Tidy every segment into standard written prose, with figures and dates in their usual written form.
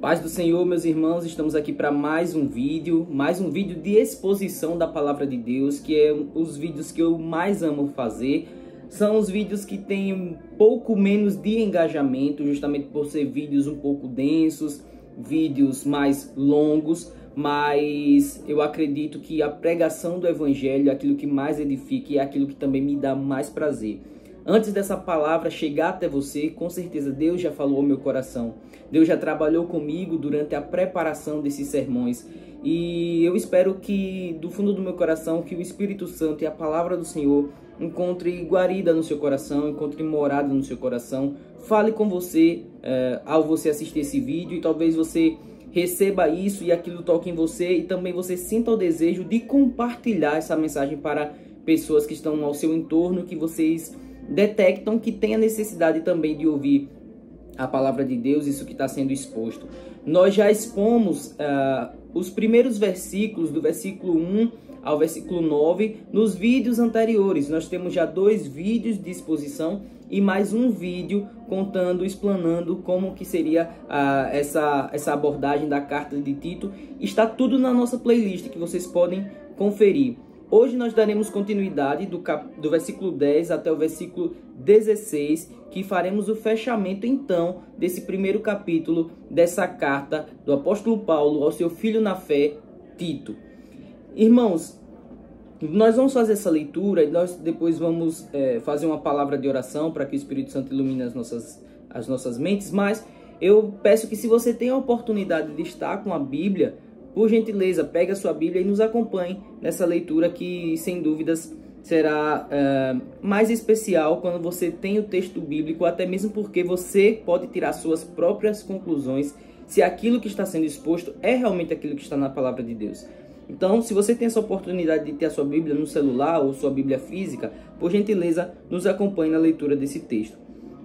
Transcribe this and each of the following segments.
Paz do Senhor, meus irmãos, estamos aqui para mais um vídeo de exposição da Palavra de Deus, que é os vídeos que eu mais amo fazer. São os vídeos que têm um pouco menos de engajamento, justamente por ser vídeos um pouco densos, vídeos mais longos, mas eu acredito que a pregação do Evangelho é aquilo que mais edifica e é aquilo que também me dá mais prazer. Antes dessa palavra chegar até você, com certeza Deus já falou ao meu coração. Deus já trabalhou comigo durante a preparação desses sermões. E eu espero que, do fundo do meu coração, que o Espírito Santo e a palavra do Senhor encontre guarida no seu coração, encontre morada no seu coração. Fale com você ao você assistir esse vídeo e talvez você receba isso e aquilo toque em você e também você sinta o desejo de compartilhar essa mensagem para pessoas que estão ao seu entorno, que vocês detectam que tem a necessidade também de ouvir a palavra de Deus, isso que está sendo exposto. Nós já expomos os primeiros versículos, do versículo 1 ao versículo 9, nos vídeos anteriores. Nós temos já 2 vídeos de exposição e mais um vídeo contando, explanando como que seria essa abordagem da carta de Tito. Está tudo na nossa playlist que vocês podem conferir. Hoje nós daremos continuidade do versículo 10 até o versículo 16, que faremos o fechamento então desse primeiro capítulo dessa carta do apóstolo Paulo ao seu filho na fé, Tito. Irmãos, nós vamos fazer essa leitura e nós depois vamos fazer uma palavra de oração para que o Espírito Santo ilumine as nossas mentes, mas eu peço que se você tem a oportunidade de estar com a Bíblia, por gentileza, pegue a sua Bíblia e nos acompanhe nessa leitura que, sem dúvidas, será mais especial quando você tem o texto bíblico, até mesmo porque você pode tirar suas próprias conclusões se aquilo que está sendo exposto é realmente aquilo que está na palavra de Deus. Então, se você tem essa oportunidade de ter a sua Bíblia no celular ou sua Bíblia física, por gentileza, nos acompanhe na leitura desse texto.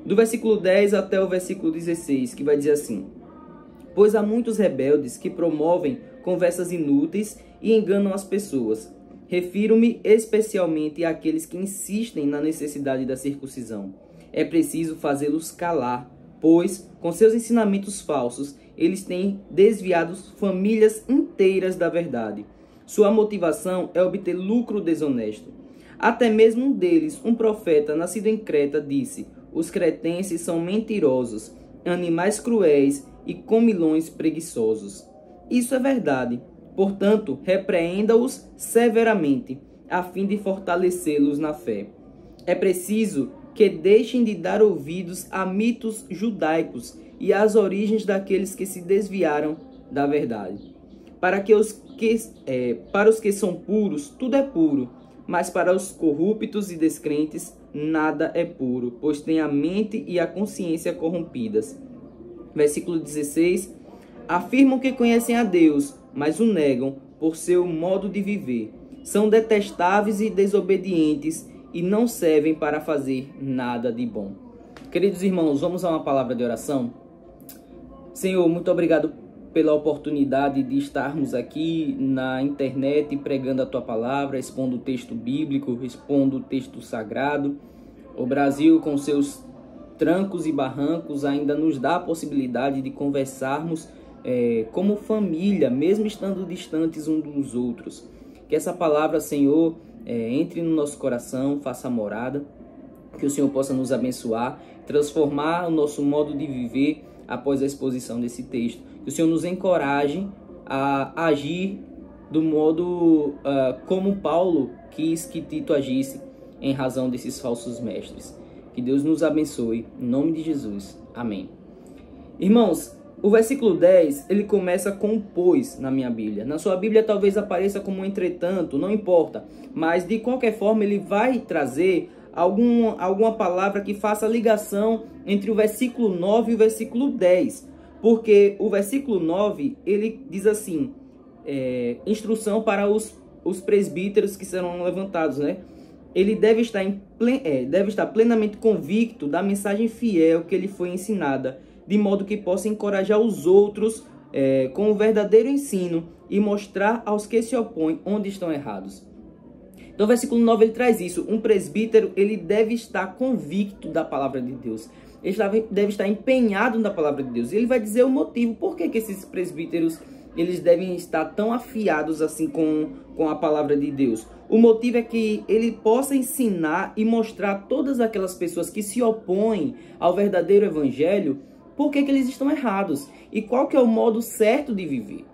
Do versículo 10 até o versículo 16, que vai dizer assim: Pois há muitos rebeldes que promovem conversas inúteis e enganam as pessoas. Refiro-me especialmente àqueles que insistem na necessidade da circuncisão. É preciso fazê-los calar, pois, com seus ensinamentos falsos, eles têm desviado famílias inteiras da verdade. Sua motivação é obter lucro desonesto. Até mesmo um deles, um profeta nascido em Creta, disse: Os cretenses são mentirosos, animais cruéis e comilões preguiçosos. Isso é verdade. Portanto, repreenda-os severamente, a fim de fortalecê-los na fé. É preciso que deixem de dar ouvidos a mitos judaicos e às origens daqueles que se desviaram da verdade. Para os que são puros, tudo é puro, mas para os corruptos e descrentes, nada é puro, pois têm a mente e a consciência corrompidas. Versículo 16. Afirmam que conhecem a Deus, mas o negam por seu modo de viver. São detestáveis e desobedientes e não servem para fazer nada de bom. Queridos irmãos, vamos a uma palavra de oração? Senhor, muito obrigado pela oportunidade de estarmos aqui na internet pregando a Tua palavra, expondo o texto bíblico, expondo o texto sagrado. O Brasil, com seus trancos e barrancos, ainda nos dá a possibilidade de conversarmos como família, mesmo estando distantes uns dos outros. Que essa palavra, Senhor, entre no nosso coração, faça morada, que o Senhor possa nos abençoar, transformar o nosso modo de viver após a exposição desse texto. Que o Senhor nos encoraje a agir do modo como Paulo quis que Tito agisse em razão desses falsos mestres. Que Deus nos abençoe, em nome de Jesus. Amém. Irmãos, o versículo 10, ele começa com pois na minha Bíblia. Na sua Bíblia talvez apareça como entretanto, não importa. Mas de qualquer forma ele vai trazer alguma palavra que faça ligação entre o versículo 9 e o versículo 10. Porque o versículo 9, ele diz assim, instrução para os presbíteros que serão levantados, né? Ele deve estar plenamente convicto da mensagem fiel que lhe foi ensinada, de modo que possa encorajar os outros com o verdadeiro ensino e mostrar aos que se opõem onde estão errados. Então, o versículo 9 ele traz isso. Um presbítero ele deve estar convicto da palavra de Deus. deve estar empenhado na palavra de Deus. E ele vai dizer o motivo, por que esses presbíteros eles devem estar tão afiados assim com a palavra de Deus. O motivo é que ele possa ensinar e mostrar a todas aquelas pessoas que se opõem ao verdadeiro evangelho por que eles estão errados e qual que é o modo certo de viver.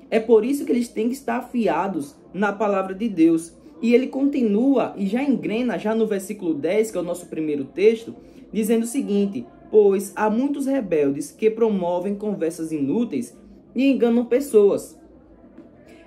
É por isso que eles têm que estar afiados na palavra de Deus. E ele continua e já engrena, já no versículo 10, que é o nosso primeiro texto, dizendo o seguinte: pois há muitos rebeldes que promovem conversas inúteis e enganam pessoas.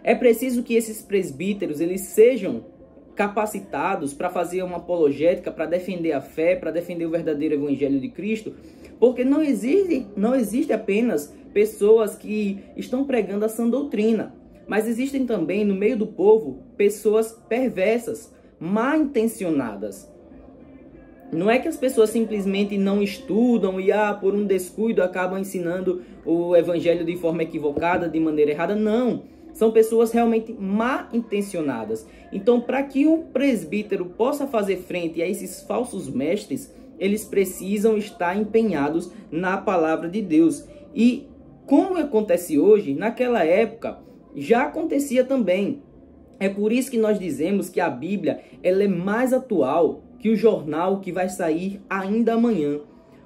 É preciso que esses presbíteros eles sejam capacitados para fazer uma apologética, para defender a fé, para defender o verdadeiro evangelho de Cristo, porque não existe apenas pessoas que estão pregando a sã doutrina, mas existem também no meio do povo pessoas perversas, mal intencionadas. Não é que as pessoas simplesmente não estudam e por um descuido acabam ensinando o evangelho de forma equivocada, de maneira errada. Não, são pessoas realmente mal intencionadas. Então, para que um presbítero possa fazer frente a esses falsos mestres, eles precisam estar empenhados na palavra de Deus. E como acontece hoje, naquela época já acontecia também. É por isso que nós dizemos que a Bíblia ela é mais atual que o jornal que vai sair ainda amanhã.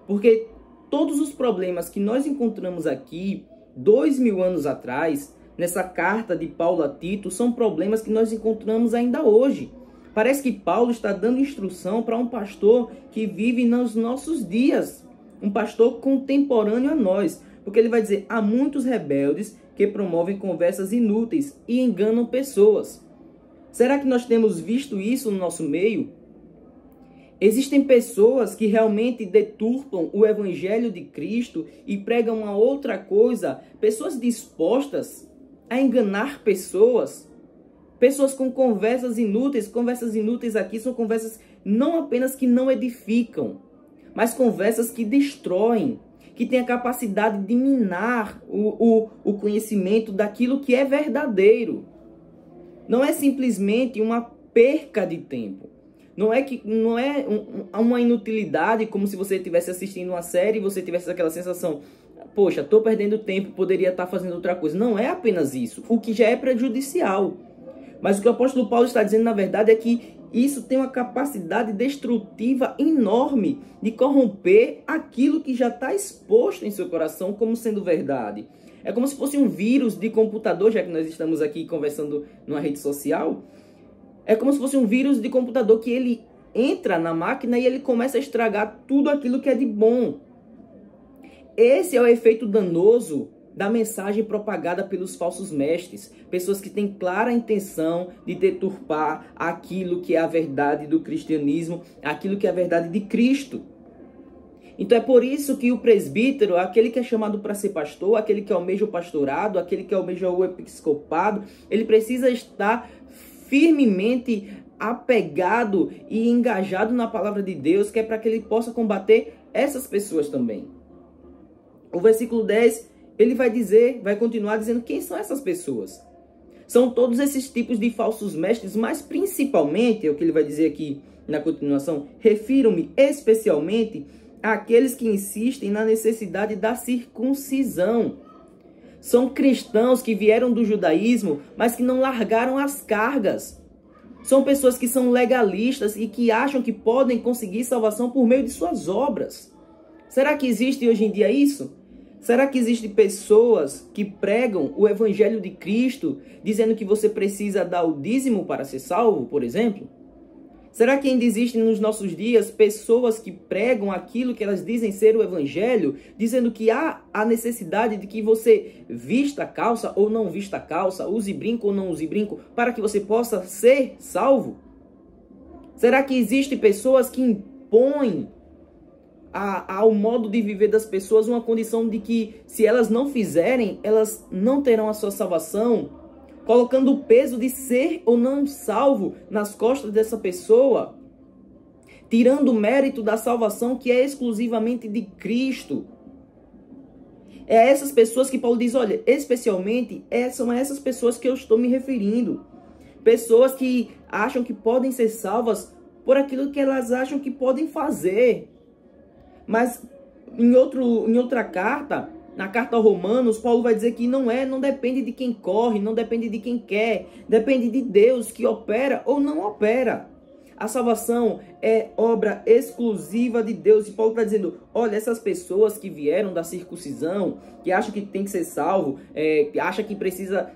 Porque todos os problemas que nós encontramos aqui 2000 anos atrás, nessa carta de Paulo a Tito, são problemas que nós encontramos ainda hoje. Parece que Paulo está dando instrução para um pastor que vive nos nossos dias, um pastor contemporâneo a nós, porque ele vai dizer: há muitos rebeldes que promovem conversas inúteis e enganam pessoas. Será que nós temos visto isso no nosso meio? Existem pessoas que realmente deturpam o evangelho de Cristo e pregam uma outra coisa, pessoas dispostas a enganar pessoas. Pessoas com conversas inúteis aqui são conversas não apenas que não edificam, mas conversas que destroem, que têm a capacidade de minar o conhecimento daquilo que é verdadeiro. Não é simplesmente uma perca de tempo. Não é uma inutilidade, como se você estivesse assistindo uma série e você tivesse aquela sensação: poxa, estou perdendo tempo, poderia estar fazendo outra coisa. Não é apenas isso, o que já é prejudicial. Mas o que o apóstolo Paulo está dizendo, na verdade, é que isso tem uma capacidade destrutiva enorme de corromper aquilo que já está exposto em seu coração como sendo verdade. É como se fosse um vírus de computador, já que nós estamos aqui conversando numa rede social. É como se fosse um vírus de computador que ele entra na máquina e ele começa a estragar tudo aquilo que é de bom. Esse é o efeito danoso da mensagem propagada pelos falsos mestres. Pessoas que têm clara intenção de deturpar aquilo que é a verdade do cristianismo, aquilo que é a verdade de Cristo. Então é por isso que o presbítero, aquele que é chamado para ser pastor, aquele que almeja o pastorado, aquele que almeja o episcopado, ele precisa estar firmemente apegado e engajado na palavra de Deus, que é para que ele possa combater essas pessoas também. O versículo 10, ele vai continuar dizendo quem são essas pessoas. São todos esses tipos de falsos mestres, mas principalmente, é o que ele vai dizer aqui na continuação, refiro-me especialmente àqueles que insistem na necessidade da circuncisão. São cristãos que vieram do judaísmo, mas que não largaram as cargas. São pessoas que são legalistas e que acham que podem conseguir salvação por meio de suas obras. Será que existe hoje em dia isso? Será que existem pessoas que pregam o evangelho de Cristo, dizendo que você precisa dar o dízimo para ser salvo, por exemplo? Será que ainda existem nos nossos dias pessoas que pregam aquilo que elas dizem ser o evangelho, dizendo que há a necessidade de que você vista calça ou não vista calça, use brinco ou não use brinco, para que você possa ser salvo? Será que existem pessoas que impõem ao modo de viver das pessoas uma condição de que, se elas não fizerem, elas não terão a sua salvação, colocando o peso de ser ou não salvo nas costas dessa pessoa, tirando o mérito da salvação que é exclusivamente de Cristo? É a essas pessoas que Paulo diz: olha, especialmente são essas pessoas que eu estou me referindo. Pessoas que acham que podem ser salvas por aquilo que elas acham que podem fazer. Mas Em outra carta, na carta aos Romanos, Paulo vai dizer que não depende de quem corre, não depende de quem quer, depende de Deus que opera ou não opera. A salvação é obra exclusiva de Deus. E Paulo está dizendo, olha, essas pessoas que vieram da circuncisão, que acham que tem que ser salvo, que acham que precisa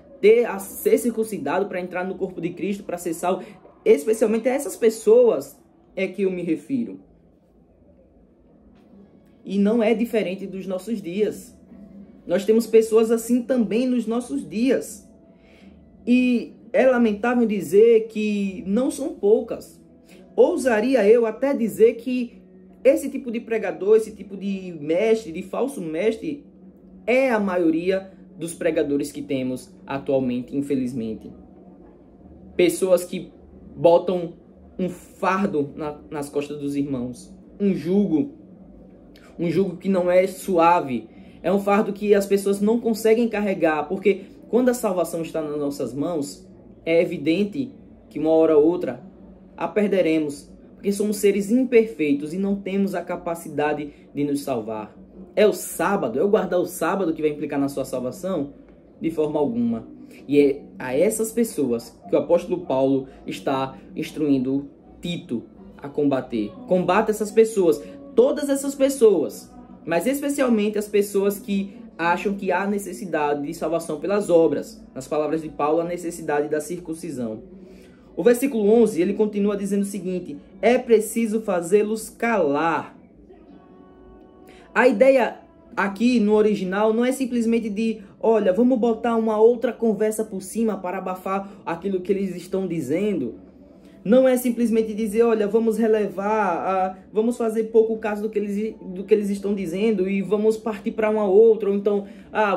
ser circuncidado para entrar no corpo de Cristo, para ser salvo, especialmente a essas pessoas é que eu me refiro. E não é diferente dos nossos dias. Nós temos pessoas assim também nos nossos dias. E é lamentável dizer que não são poucas. Ousaria eu até dizer que esse tipo de pregador, esse tipo de mestre, de falso mestre, é a maioria dos pregadores que temos atualmente, infelizmente. Pessoas que botam um fardo nas costas dos irmãos, um jugo que não é suave, é um fardo que as pessoas não conseguem carregar, porque quando a salvação está nas nossas mãos, é evidente que uma hora ou outra a perderemos, porque somos seres imperfeitos e não temos a capacidade de nos salvar. É o sábado, é o guardar o sábado que vai implicar na sua salvação? De forma alguma. E é a essas pessoas que o apóstolo Paulo está instruindo Tito a combater. Combate essas pessoas, todas essas pessoas, mas especialmente as pessoas que acham que há necessidade de salvação pelas obras. Nas palavras de Paulo, a necessidade da circuncisão. O versículo 11, ele continua dizendo o seguinte, é preciso fazê-los calar. A ideia aqui no original não é simplesmente de, olha, vamos botar uma outra conversa por cima para abafar aquilo que eles estão dizendo. Não é simplesmente dizer, olha, vamos relevar, vamos fazer pouco caso do que eles estão dizendo e vamos partir para uma outra, ou então,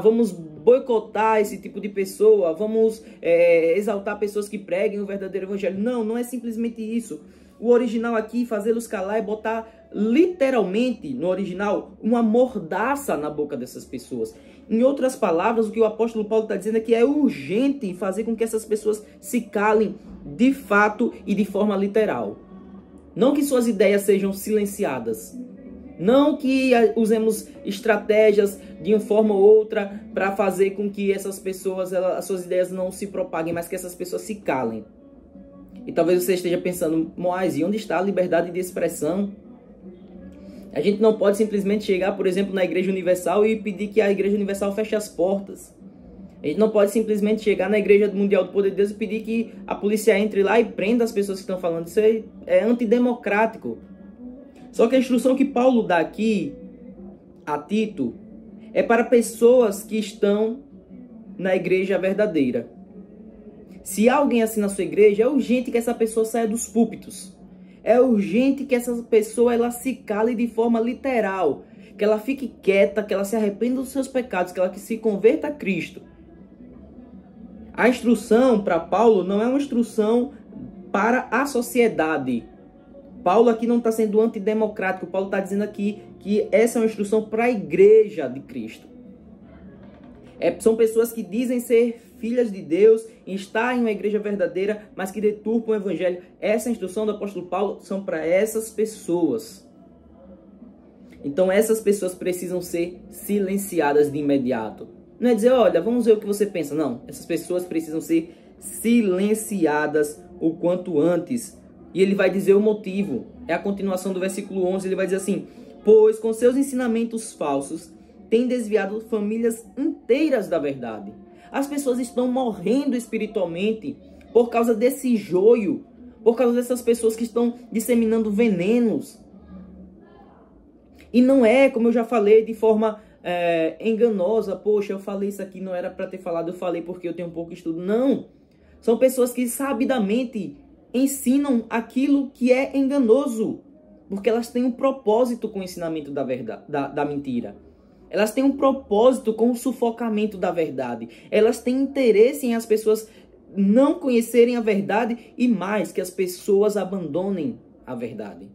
vamos boicotar esse tipo de pessoa, vamos exaltar pessoas que preguem o verdadeiro evangelho. Não é simplesmente isso. O original aqui, fazê-los calar, é botar literalmente, no original, uma mordaça na boca dessas pessoas. Em outras palavras, o que o apóstolo Paulo está dizendo é que é urgente fazer com que essas pessoas se calem de fato e de forma literal. Não que suas ideias sejam silenciadas. Não que usemos estratégias de uma forma ou outra para fazer com que essas pessoas, as suas ideias não se propaguem, mas que essas pessoas se calem. E talvez você esteja pensando, Moás, e onde está a liberdade de expressão? A gente não pode simplesmente chegar, por exemplo, na Igreja Universal e pedir que a Igreja Universal feche as portas. A gente não pode simplesmente chegar na Igreja Mundial do Poder de Deus e pedir que a polícia entre lá e prenda as pessoas que estão falando. Isso é antidemocrático. Só que a instrução que Paulo dá aqui a Tito é para pessoas que estão na igreja verdadeira. Se há alguém assim na sua igreja, é urgente que essa pessoa saia dos púlpitos. É urgente que essa pessoa ela se cale de forma literal. Que ela fique quieta, que ela se arrependa dos seus pecados, que ela se converta a Cristo. A instrução para Paulo não é uma instrução para a sociedade. Paulo aqui não está sendo antidemocrático. Paulo está dizendo aqui que essa é uma instrução para a igreja de Cristo. São pessoas que dizem ser filhas de Deus e estar em uma igreja verdadeira, mas que deturpam o evangelho. Essa instrução do apóstolo Paulo são para essas pessoas. Então essas pessoas precisam ser silenciadas de imediato. Não é dizer, olha, vamos ver o que você pensa. Não, essas pessoas precisam ser silenciadas o quanto antes. E ele vai dizer o motivo. É a continuação do versículo 11. Ele vai dizer assim, pois com seus ensinamentos falsos tem desviado famílias inteiras da verdade. As pessoas estão morrendo espiritualmente por causa desse joio, por causa dessas pessoas que estão disseminando venenos. E não é, como eu já falei, de forma enganosa. Poxa, eu falei isso aqui, não era para ter falado, eu falei porque eu tenho pouco estudo. Não. São pessoas que sabidamente ensinam aquilo que é enganoso, porque elas têm um propósito com o ensinamento da verdade, da mentira. Elas têm um propósito com o sufocamento da verdade. Elas têm interesse em as pessoas não conhecerem a verdade e mais, que as pessoas abandonem a verdade.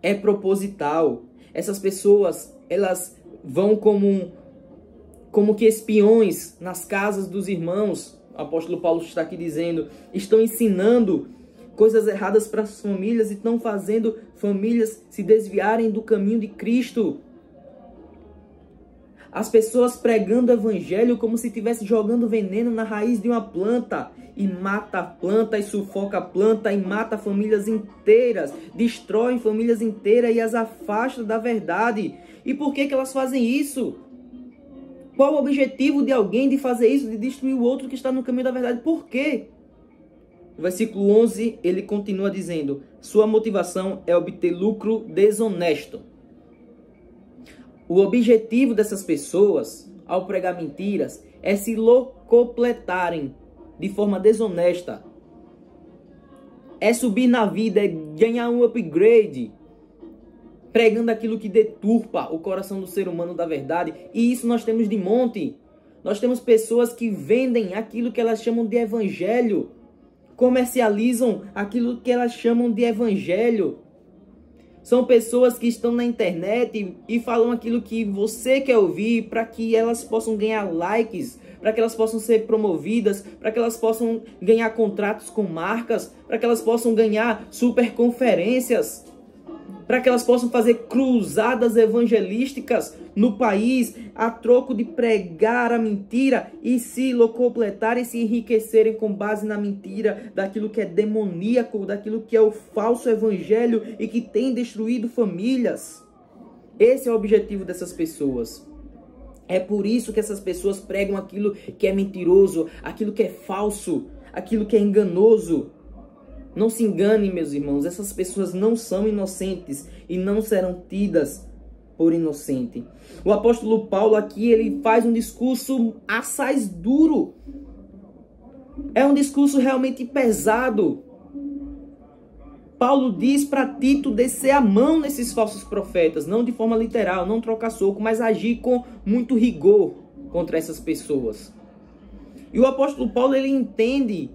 É proposital. Essas pessoas, elas vão como que espiões nas casas dos irmãos. O apóstolo Paulo está aqui dizendo, estão ensinando coisas erradas para as famílias e estão fazendo famílias se desviarem do caminho de Cristo. As pessoas pregando o evangelho como se estivesse jogando veneno na raiz de uma planta. E mata a planta, e sufoca a planta, e mata famílias inteiras. Destrói famílias inteiras e as afasta da verdade. E por que elas fazem isso? Qual o objetivo de alguém de fazer isso, de destruir o outro que está no caminho da verdade? Por quê? O versículo 11, ele continua dizendo: sua motivação é obter lucro desonesto. O objetivo dessas pessoas, ao pregar mentiras, é se locupletarem de forma desonesta. É subir na vida, é ganhar um upgrade, pregando aquilo que deturpa o coração do ser humano da verdade. E isso nós temos de monte. Nós temos pessoas que vendem aquilo que elas chamam de evangelho, comercializam aquilo que elas chamam de evangelho. São pessoas que estão na internet e falam aquilo que você quer ouvir para que elas possam ganhar likes, para que elas possam ser promovidas, para que elas possam ganhar contratos com marcas, para que elas possam ganhar super conferências, para que elas possam fazer cruzadas evangelísticas no país a troco de pregar a mentira e se locupletarem, se enriquecerem com base na mentira, daquilo que é demoníaco, daquilo que é o falso evangelho e que tem destruído famílias. Esse é o objetivo dessas pessoas. É por isso que essas pessoas pregam aquilo que é mentiroso, aquilo que é falso, aquilo que é enganoso. Não se enganem, meus irmãos, essas pessoas não são inocentes e não serão tidas por inocente. O apóstolo Paulo aqui, ele faz um discurso assaz duro. É um discurso realmente pesado. Paulo diz para Tito descer a mão nesses falsos profetas, não de forma literal, não trocar soco, mas agir com muito rigor contra essas pessoas. E o apóstolo Paulo, ele entende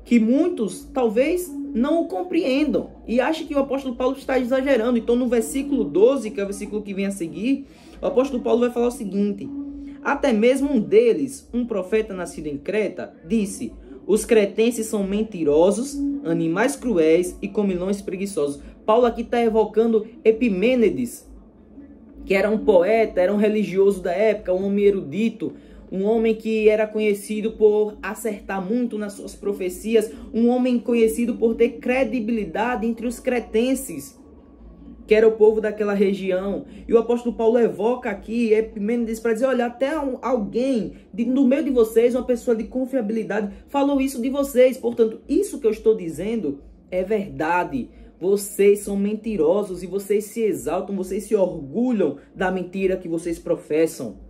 que muitos talvez não o compreendam e acham que o apóstolo Paulo está exagerando. Então no versículo 12, que é o versículo que vem a seguir, o apóstolo Paulo vai falar o seguinte: até mesmo um deles, um profeta nascido em Creta, disse: os cretenses são mentirosos, animais cruéis e comilões preguiçosos. Paulo aqui está evocando Epimênides, que era um poeta, era um religioso da época, um homem erudito, um homem que era conhecido por acertar muito nas suas profecias, um homem conhecido por ter credibilidade entre os cretenses, que era o povo daquela região. E o apóstolo Paulo evoca aqui Epimênides para dizer: olha, até alguém no meio de vocês, uma pessoa de confiabilidade, falou isso de vocês. Portanto, isso que eu estou dizendo é verdade. Vocês são mentirosos e vocês se exaltam, vocês se orgulham da mentira que vocês professam.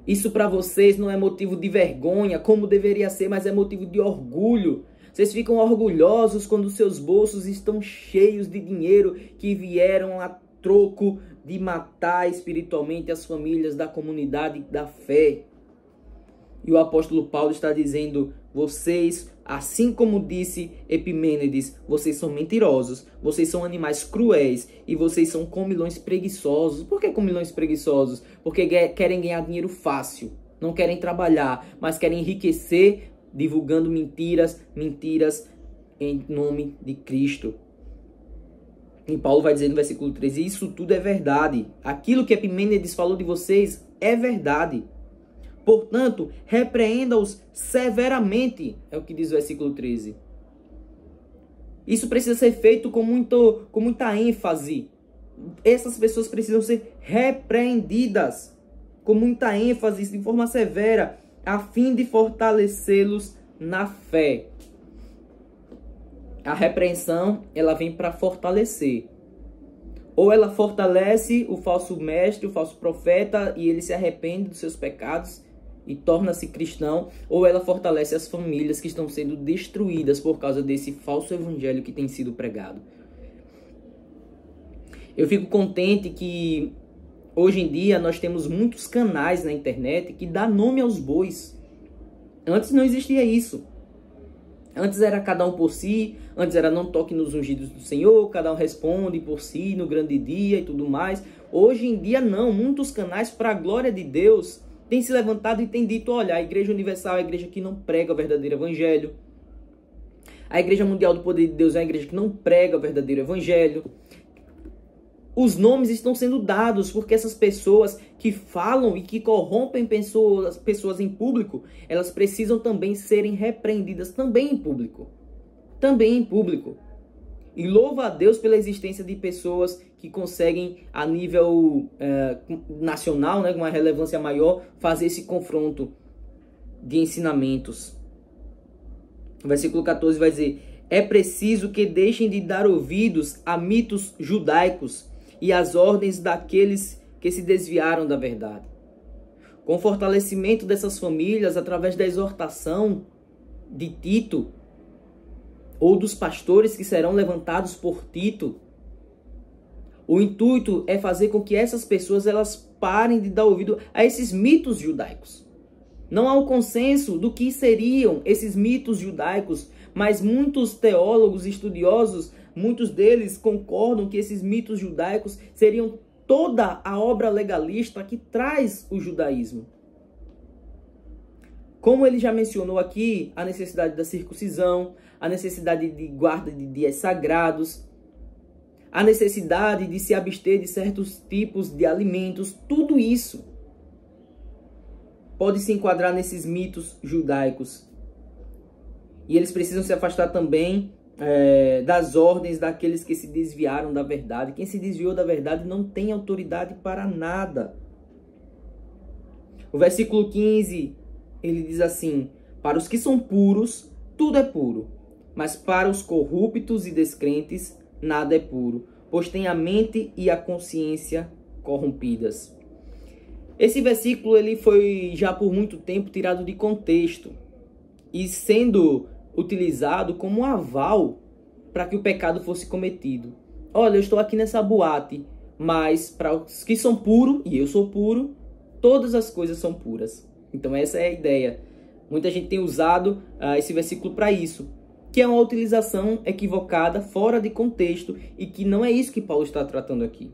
Isso para vocês não é motivo de vergonha, como deveria ser, mas é motivo de orgulho. Vocês ficam orgulhosos quando seus bolsos estão cheios de dinheiro que vieram a troco de matar espiritualmente as famílias da comunidade da fé. E o apóstolo Paulo está dizendo: vocês, assim como disse Epimênides, vocês são mentirosos, vocês são animais cruéis e vocês são comilões preguiçosos. Por que comilões preguiçosos? Porque querem ganhar dinheiro fácil, não querem trabalhar, mas querem enriquecer divulgando mentiras em nome de Cristo. E Paulo vai dizer no versículo 13, isso tudo é verdade. Aquilo que Epimênides falou de vocês é verdade. Portanto, repreenda-os severamente, é o que diz o versículo 13. Isso precisa ser feito com muita ênfase. Essas pessoas precisam ser repreendidas com muita ênfase, de forma severa, a fim de fortalecê-los na fé. A repreensão, ela vem para fortalecer. Ou ela fortalece o falso mestre, o falso profeta, e ele se arrepende dos seus pecados e torna-se cristão, ou ela fortalece as famílias que estão sendo destruídas por causa desse falso evangelho que tem sido pregado. Eu fico contente que hoje em dia nós temos muitos canais na internet que dá nome aos bois. Antes não existia isso. Antes era cada um por si, antes era não toque nos ungidos do Senhor, cada um responde por si no grande dia e tudo mais. Hoje em dia não, muitos canais para a glória de Deus têm se levantado e têm dito, olha, a Igreja Universal é a igreja que não prega o verdadeiro evangelho. A Igreja Mundial do Poder de Deus é a igreja que não prega o verdadeiro evangelho. os nomes estão sendo dados, porque essas pessoas que falam e que corrompem pessoas em público, elas precisam também serem repreendidas também em público. Também em público. E louva a Deus pela existência de pessoas que conseguem, a nível nacional, né, com uma relevância maior, fazer esse confronto de ensinamentos. O versículo 14 vai dizer: é preciso que deixem de dar ouvidos a mitos judaicos e às ordens daqueles que se desviaram da verdade. Com o fortalecimento dessas famílias, através da exortação de Tito, ou dos pastores que serão levantados por Tito, o intuito é fazer com que essas pessoas elas parem de dar ouvido a esses mitos judaicos. Não há um consenso do que seriam esses mitos judaicos, mas muitos teólogos estudiosos, muitos deles concordam que esses mitos judaicos seriam toda a obra legalista que traz o judaísmo. Como ele já mencionou aqui, a necessidade da circuncisão, a necessidade de guarda de dias sagrados, a necessidade de se abster de certos tipos de alimentos, tudo isso pode se enquadrar nesses mitos judaicos. E eles precisam se afastar também das ordens daqueles que se desviaram da verdade. Quem se desviou da verdade não tem autoridade para nada. O versículo 15, ele diz assim: para os que são puros, tudo é puro, mas para os corruptos e descrentes, nada é puro, pois tem a mente e a consciência corrompidas. Esse versículo ele foi já por muito tempo tirado de contexto e sendo utilizado como um aval para que o pecado fosse cometido. Olha, eu estou aqui nessa boate, mas para os que são puros, e eu sou puro, todas as coisas são puras. Então essa é a ideia. Muita gente tem usado esse versículo para isso, que é uma utilização equivocada, fora de contexto, e que não é isso que Paulo está tratando aqui.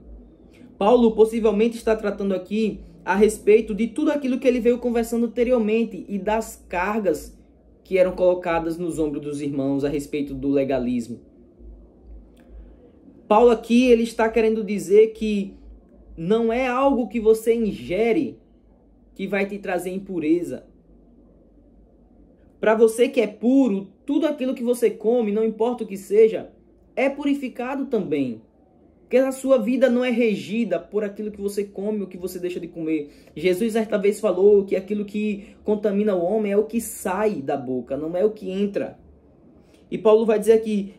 Paulo possivelmente está tratando aqui a respeito de tudo aquilo que ele veio conversando anteriormente e das cargas que eram colocadas nos ombros dos irmãos a respeito do legalismo. Paulo aqui ele está querendo dizer que não é algo que você ingere que vai te trazer impureza. Para você que é puro, tudo aquilo que você come, não importa o que seja, é purificado também. Porque a sua vida não é regida por aquilo que você come ou que você deixa de comer. Jesus certa vez falou que aquilo que contamina o homem é o que sai da boca, não é o que entra. E Paulo vai dizer aqui,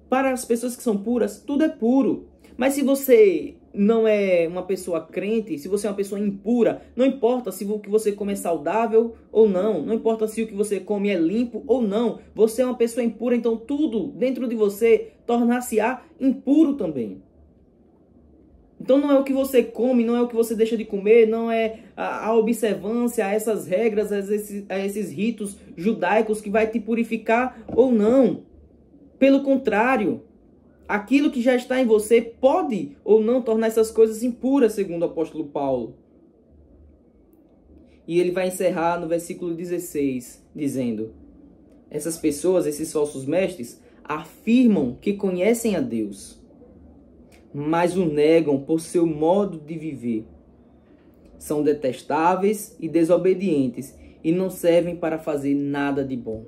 para as pessoas que são puras, tudo é puro. Mas se você não é uma pessoa crente, se você é uma pessoa impura, não importa se o que você come é saudável ou não, não importa se o que você come é limpo ou não, você é uma pessoa impura, então tudo dentro de você tornar-se-á impuro também. Então não é o que você come, não é o que você deixa de comer, não é a observância a essas regras, a esses ritos judaicos que vai te purificar ou não. Pelo contrário, aquilo que já está em você pode ou não tornar essas coisas impuras, segundo o apóstolo Paulo. E ele vai encerrar no versículo 16, dizendo: essas pessoas, esses falsos mestres, afirmam que conhecem a Deus, mas o negam por seu modo de viver. São detestáveis e desobedientes e não servem para fazer nada de bom.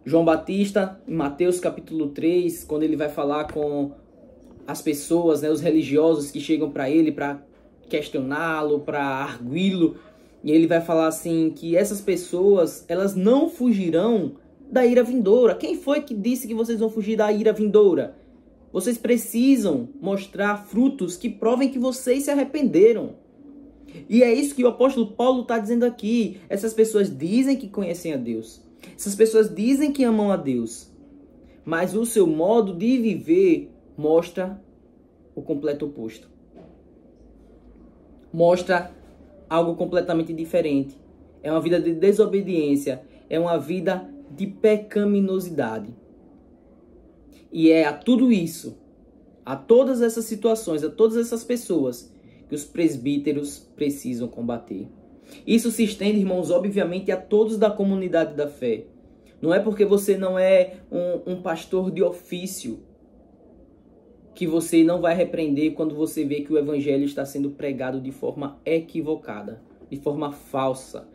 João Batista, em Mateus capítulo 3, quando ele vai falar com as pessoas, né, os religiosos que chegam para ele para questioná-lo, para arguí-lo, e ele vai falar assim que essas pessoas, elas não fugirão da ira vindoura. Quem foi que disse que vocês vão fugir da ira vindoura? Vocês precisam mostrar frutos que provem que vocês se arrependeram. E é isso que o apóstolo Paulo está dizendo aqui. Essas pessoas dizem que conhecem a Deus. Essas pessoas dizem que amam a Deus. Mas o seu modo de viver mostra o completo oposto. Mostra algo completamente diferente. É uma vida de desobediência. É uma vida de pecaminosidade. E é a tudo isso, a todas essas situações, a todas essas pessoas que os presbíteros precisam combater. Isso se estende, irmãos, obviamente a todos da comunidade da fé. Não é porque você não é um pastor de ofício que você não vai repreender quando você vê que o evangelho está sendo pregado de forma equivocada, de forma falsa.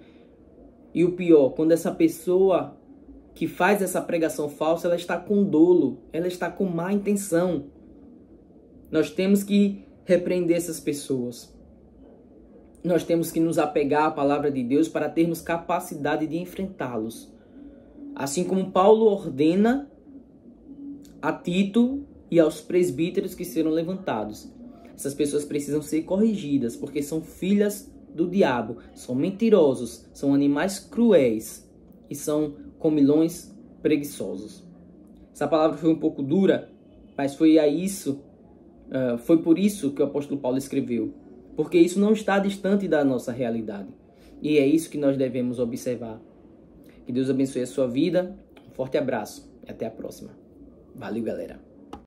E o pior, quando essa pessoa que faz essa pregação falsa, ela está com dolo, ela está com má intenção. Nós temos que repreender essas pessoas. Nós temos que nos apegar à palavra de Deus para termos capacidade de enfrentá-los. Assim como Paulo ordena a Tito e aos presbíteros que serão levantados. Essas pessoas precisam ser corrigidas, porque são filhas do diabo, são mentirosos, são animais cruéis e são comilões preguiçosos. Essa palavra foi um pouco dura, mas foi por isso que o apóstolo Paulo escreveu, porque isso não está distante da nossa realidade. E é isso que nós devemos observar. Que Deus abençoe a sua vida. Um forte abraço e até a próxima. Valeu, galera.